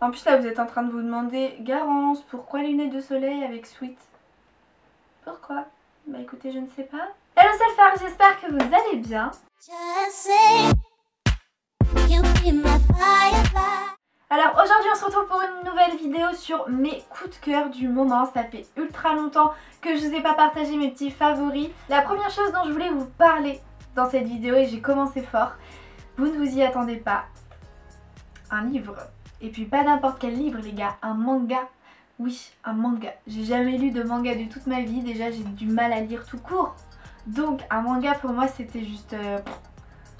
En plus là vous êtes en train de vous demander, Garance, pourquoi les lunettes de soleil avec Sweet? Pourquoi? Bah écoutez, je ne sais pas. Hello Selfar, j'espère que vous allez bien. Alors aujourd'hui on se retrouve pour une nouvelle vidéo sur mes coups de cœur du moment. Ça fait ultra longtemps que je ne vous ai pas partagé mes petits favoris. La première chose dont je voulais vous parler dans cette vidéo, et j'ai commencé fort, vous ne vous y attendez pas, un livre. Et puis pas n'importe quel livre les gars, un manga. Oui, un manga. J'ai jamais lu de manga de toute ma vie, déjà j'ai du mal à lire tout court. Donc un manga pour moi c'était juste...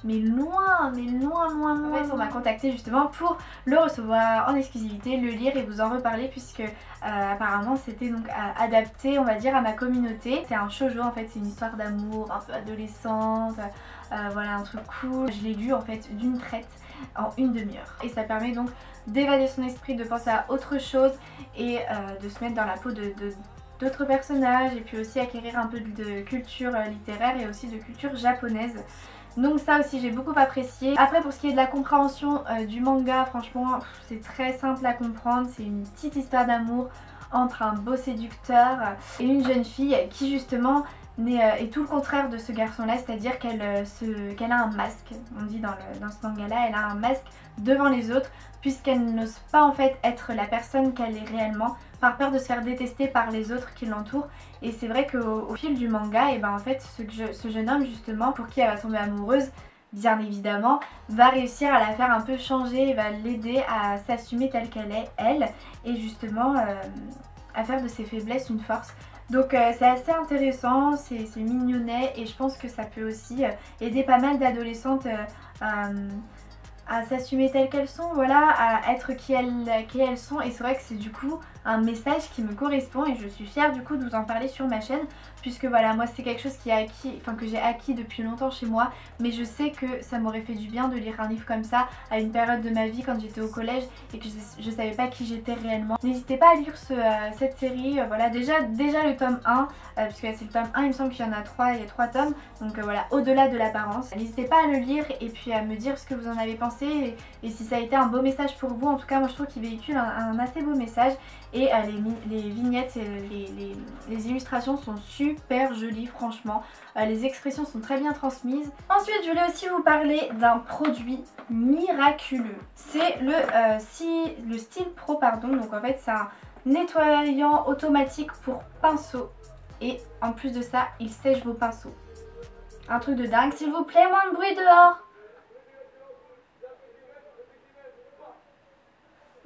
mais loin. En fait on m'a contacté justement pour le recevoir en exclusivité, le lire et vous en reparler puisque apparemment c'était donc adapté on va dire à ma communauté. C'est un shoujo en fait, c'est une histoire d'amour un peu adolescente, voilà un truc cool. Je l'ai lu en fait d'une traite en une demi-heure et ça permet donc d'évader son esprit, de penser à autre chose et de se mettre dans la peau d'autres personnages et puis aussi acquérir un peu de culture littéraire et aussi de culture japonaise. Donc ça aussi j'ai beaucoup apprécié. Après pour ce qui est de la compréhension du manga, franchement c'est très simple à comprendre. C'est une petite histoire d'amour entre un beau séducteur et une jeune fille qui justement est tout le contraire de ce garçon là, c'est-à-dire qu'elle a un masque. On dit dans ce manga là, elle a un masque devant les autres puisqu'elle n'ose pas en fait être la personne qu'elle est réellement par peur de se faire détester par les autres qui l'entourent. Et c'est vrai qu'au fil du manga, et ben en fait ce jeune homme justement pour qui elle va tomber amoureuse, bien évidemment, va réussir à la faire un peu changer et va l'aider à s'assumer telle qu'elle est elle et justement à faire de ses faiblesses une force. Donc c'est assez intéressant, c'est mignonnet et je pense que ça peut aussi aider pas mal d'adolescentes à s'assumer telles qu'elles sont, voilà, à être qui elles sont. Et c'est vrai que c'est du coup un message qui me correspond et je suis fière du coup de vous en parler sur ma chaîne puisque voilà, moi c'est quelque chose que j'ai acquis depuis longtemps chez moi, mais je sais que ça m'aurait fait du bien de lire un livre comme ça à une période de ma vie quand j'étais au collège et que je savais pas qui j'étais réellement. N'hésitez pas à lire cette série, voilà, déjà le tome 1, puisque c'est le tome 1, il me semble qu'il y en a 3, il y a 3 tomes, donc voilà, au-delà de l'apparence. N'hésitez pas à le lire et puis à me dire ce que vous en avez pensé et si ça a été un beau message pour vous. En tout cas moi je trouve qu'il véhicule un assez beau message et les vignettes et les illustrations sont super jolies franchement, les expressions sont très bien transmises. Ensuite je voulais aussi vous parler d'un produit miraculeux, c'est le Steel Pro pardon. Donc en fait c'est un nettoyant automatique pour pinceau et en plus de ça il sèche vos pinceaux. Un truc de dingue. S'il vous plaît, moins de bruit dehors.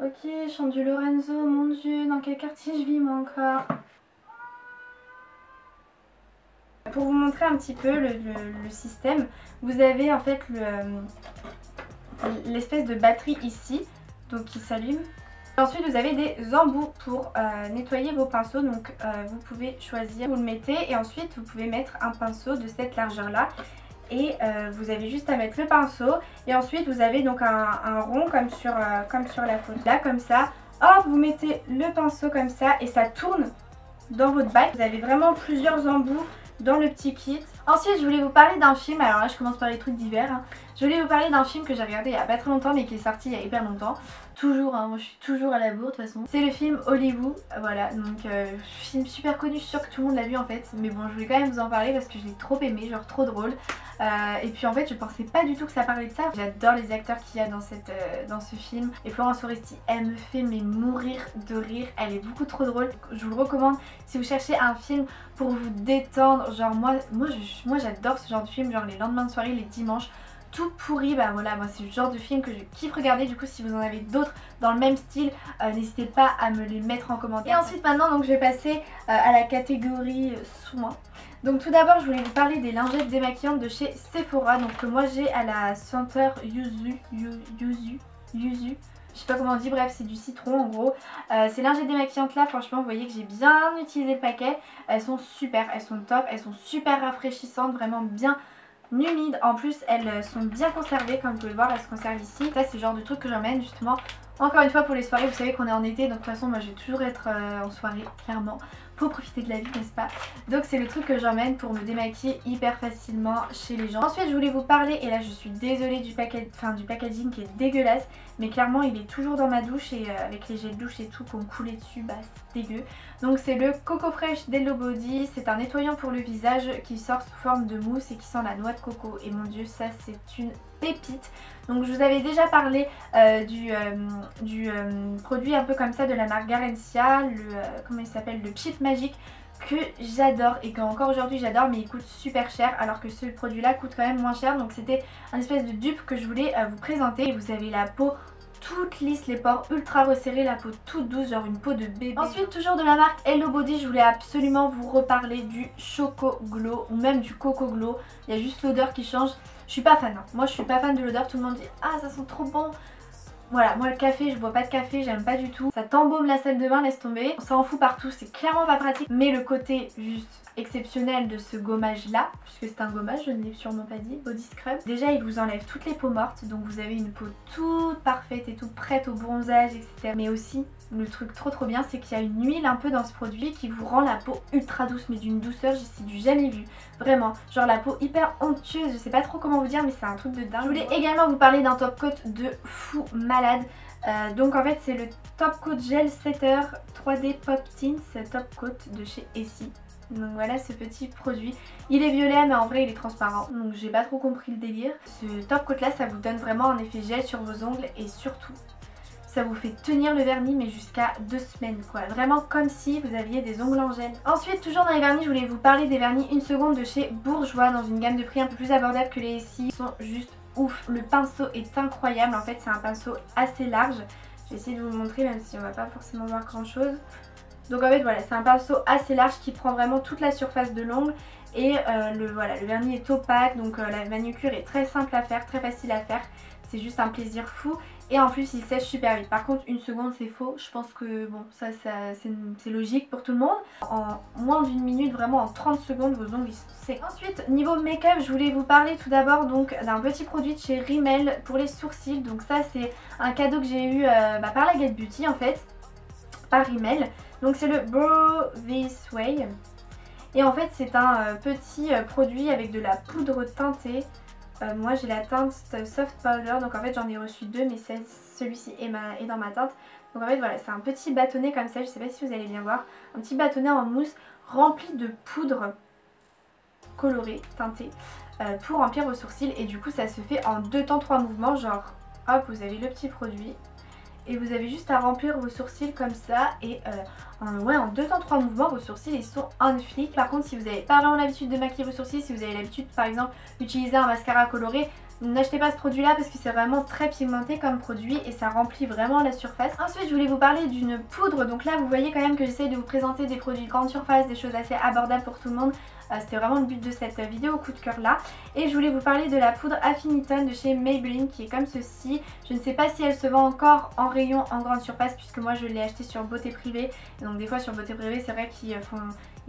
Ok, chante du Lorenzo, mon dieu, dans quel quartier je vis moi encore? Pour vous montrer un petit peu le système, vous avez en fait l'espèce de batterie ici, donc qui s'allume. Ensuite vous avez des embouts pour nettoyer vos pinceaux, donc vous pouvez choisir, vous le mettez et ensuite vous pouvez mettre un pinceau de cette largeur là. Et vous avez juste à mettre le pinceau et ensuite vous avez donc un rond comme sur la photo là, comme ça. Hop, vous mettez le pinceau comme ça et ça tourne dans votre bac. Vous avez vraiment plusieurs embouts dans le petit kit. Ensuite je voulais vous parler d'un film, alors là je commence par les trucs divers hein. Je voulais vous parler d'un film que j'ai regardé il y a pas très longtemps mais qui est sorti il y a hyper longtemps. Toujours, hein, moi je suis toujours à la bourre de toute façon. C'est le film Hollywood, voilà, donc film super connu, je suis sûre que tout le monde l'a vu en fait. Mais bon je voulais quand même vous en parler parce que je l'ai trop aimé, genre trop drôle. Et puis en fait je pensais pas du tout que ça parlait de ça. J'adore les acteurs qu'il y a dans ce film. Et Florence Foresti, elle me fait mais mourir de rire, elle est beaucoup trop drôle. Je vous le recommande si vous cherchez un film pour vous détendre. Genre moi j'adore ce genre de film, genre les lendemains de soirée, les dimanches. Tout pourri, bah voilà, moi c'est le genre de film que je kiffe regarder. Du coup si vous en avez d'autres dans le même style, n'hésitez pas à me les mettre en commentaire. Et ensuite maintenant donc je vais passer à la catégorie soins. Donc tout d'abord je voulais vous parler des lingettes démaquillantes de chez Sephora, donc que moi j'ai à la senteur yuzu, je sais pas comment on dit, bref c'est du citron en gros. Ces lingettes démaquillantes là franchement vous voyez que j'ai bien utilisé le paquet. Elles sont super, elles sont top, elles sont super rafraîchissantes, vraiment bien humides. En plus elles sont bien conservées comme vous pouvez le voir, elles se conservent ici. Ça c'est le genre de truc que j'emmène justement encore une fois pour les soirées. Vous savez qu'on est en été donc de toute façon moi je vais toujours être en soirée clairement. faut profiter de la vie, n'est-ce pas? Donc c'est le truc que j'emmène pour me démaquiller hyper facilement chez les gens. Ensuite je voulais vous parler, et là je suis désolée du packaging qui est dégueulasse, mais clairement il est toujours dans ma douche et avec les gels douche et tout qu'on coulait dessus, bah c'est dégueu. Donc c'est le Coco Fresh d'Hello Body, c'est un nettoyant pour le visage qui sort sous forme de mousse et qui sent la noix de coco, et mon dieu ça c'est une pépite. Donc je vous avais déjà parlé du produit un peu comme ça de la marque Garencia, comment il s'appelle, le Cheat Magic, que j'adore et qu'encore aujourd'hui j'adore, mais il coûte super cher alors que ce produit là coûte quand même moins cher. Donc c'était un espèce de dupe que je voulais vous présenter. Vous avez la peau toute lisse, les pores ultra resserrés, la peau toute douce, genre une peau de bébé. Ensuite toujours de la marque Hello Body, je voulais absolument vous reparler du Choco Glow ou même du Coco Glow. Il y a juste l'odeur qui change. Je suis pas fan, hein. Moi je suis pas fan de l'odeur, tout le monde dit ah ça sent trop bon. Voilà, moi le café, je bois pas de café, j'aime pas du tout. Ça t'embaume la salle de bain, laisse tomber. Ça en fout partout, c'est clairement pas pratique. Mais le côté juste exceptionnel de ce gommage là, puisque c'est un gommage, je ne l'ai sûrement pas dit, body scrub. Déjà il vous enlève toutes les peaux mortes, donc vous avez une peau toute parfaite et toute prête au bronzage, etc. Mais aussi, le truc trop bien, c'est qu'il y a une huile un peu dans ce produit qui vous rend la peau ultra douce, mais d'une douceur, j'ai du jamais vu. Vraiment, genre la peau hyper onctueuse, je sais pas trop comment vous dire, mais c'est un truc de dingue. Je voulais également vous parler d'un top coat de fou malade. Donc en fait c'est le Top Coat Gel Setter 3D Pop Tints Top Coat de chez Essie. Donc voilà ce petit produit, il est violet mais en vrai il est transparent, donc j'ai pas trop compris le délire. Ce top coat là ça vous donne vraiment un effet gel sur vos ongles et surtout ça vous fait tenir le vernis mais jusqu'à 2 semaines quoi, vraiment comme si vous aviez des ongles en gel. Ensuite toujours dans les vernis, je voulais vous parler des vernis 1 seconde de chez Bourjois dans une gamme de prix un peu plus abordable que les Essie. Ils sont juste ouf, le pinceau est incroyable, en fait c'est un pinceau assez large. Je vais essayer de vous le montrer même si on va pas forcément voir grand chose. Donc en fait voilà, c'est un pinceau assez large qui prend vraiment toute la surface de l'ongle. Et le vernis est opaque, donc la manucure est très simple à faire, très facile à faire. C'est juste un plaisir fou. Et en plus il sèche super vite. Par contre 1 seconde c'est faux, je pense que bon ça c'est logique pour tout le monde. En moins d'1 minute, vraiment en 30 secondes vos ongles ils sont secs. Ensuite niveau make-up, je voulais vous parler tout d'abord donc d'un petit produit de chez Rimmel pour les sourcils. Donc ça c'est un cadeau que j'ai eu par la Get Beauty en fait, par Rimmel. Donc c'est le Brow This Way. Et en fait c'est un petit produit avec de la poudre teintée. Moi j'ai la teinte Soft Powder, donc en fait j'en ai reçu 2 mais celui-ci est dans ma teinte. Donc en fait voilà, c'est un petit bâtonnet comme ça, je sais pas si vous allez bien voir. Un petit bâtonnet en mousse rempli de poudre colorée, teintée, pour remplir vos sourcils. Et du coup ça se fait en 2 temps 3 mouvements, genre hop vous avez le petit produit. Et vous avez juste à remplir vos sourcils comme ça et en 2 temps 3 mouvements vos sourcils ils sont on flic. Par contre si vous n'avez pas vraiment l'habitude de maquiller vos sourcils, si vous avez l'habitude par exemple d'utiliser un mascara coloré, n'achetez pas ce produit là parce que c'est vraiment très pigmenté comme produit et ça remplit vraiment la surface. Ensuite je voulais vous parler d'une poudre, donc là vous voyez quand même que j'essaye de vous présenter des produits de grande surface, des choses assez abordables pour tout le monde. C'était vraiment le but de cette vidéo coup de cœur là. Et je voulais vous parler de la poudre Affinitone de chez Maybelline qui est comme ceci. Je ne sais pas si elle se vend encore en rayon en grande surface puisque moi je l'ai acheté sur Beauté Privée. Et donc des fois sur Beauté Privée c'est vrai qu'ils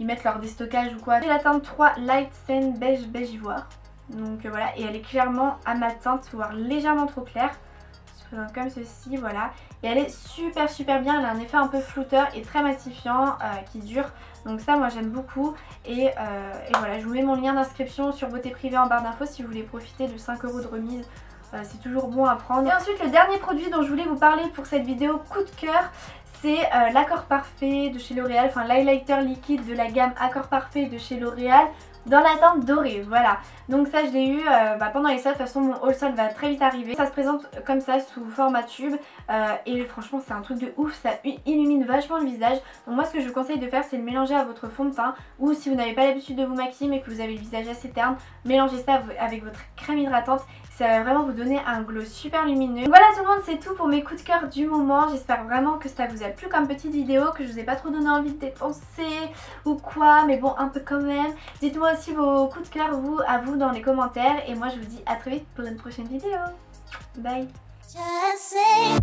mettent leur déstockage ou quoi. J'ai la teinte 3 Light Sand beige ivoire. Donc voilà, et elle est clairement à ma teinte, voire légèrement trop claire. Se présente comme ceci, voilà. Et elle est super bien, elle a un effet un peu flouteur et très matifiant qui dure. Donc ça moi j'aime beaucoup. Et voilà, je vous mets mon lien d'inscription sur Beauté Privée en barre d'infos si vous voulez profiter de 5 € de remise. C'est toujours bon à prendre. Et ensuite le dernier produit dont je voulais vous parler pour cette vidéo coup de cœur, c'est l'Accord Parfait de chez L'Oréal, enfin l'highlighter liquide de la gamme Accord Parfait de chez L'Oréal dans la teinte dorée, voilà. Donc ça je l'ai eu pendant les soldes, de toute façon mon haul solde va très vite arriver. Ça se présente comme ça sous format tube et franchement c'est un truc de ouf, ça illumine vachement le visage. Donc moi ce que je vous conseille de faire c'est le mélanger à votre fond de teint, ou si vous n'avez pas l'habitude de vous maquiller mais que vous avez le visage assez terne, mélangez ça avec votre crème hydratante. Ça va vraiment vous donner un glow super lumineux. Donc voilà tout le monde, c'est tout pour mes coups de cœur du moment. J'espère vraiment que ça vous a plu comme petite vidéo, que je vous ai pas trop donné envie de dépenser ou quoi, mais bon un peu quand même. Dites-moi aussi vos coups de cœur à vous dans les commentaires et moi je vous dis à très vite pour une prochaine vidéo. Bye. Just say,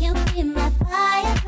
you be my fire.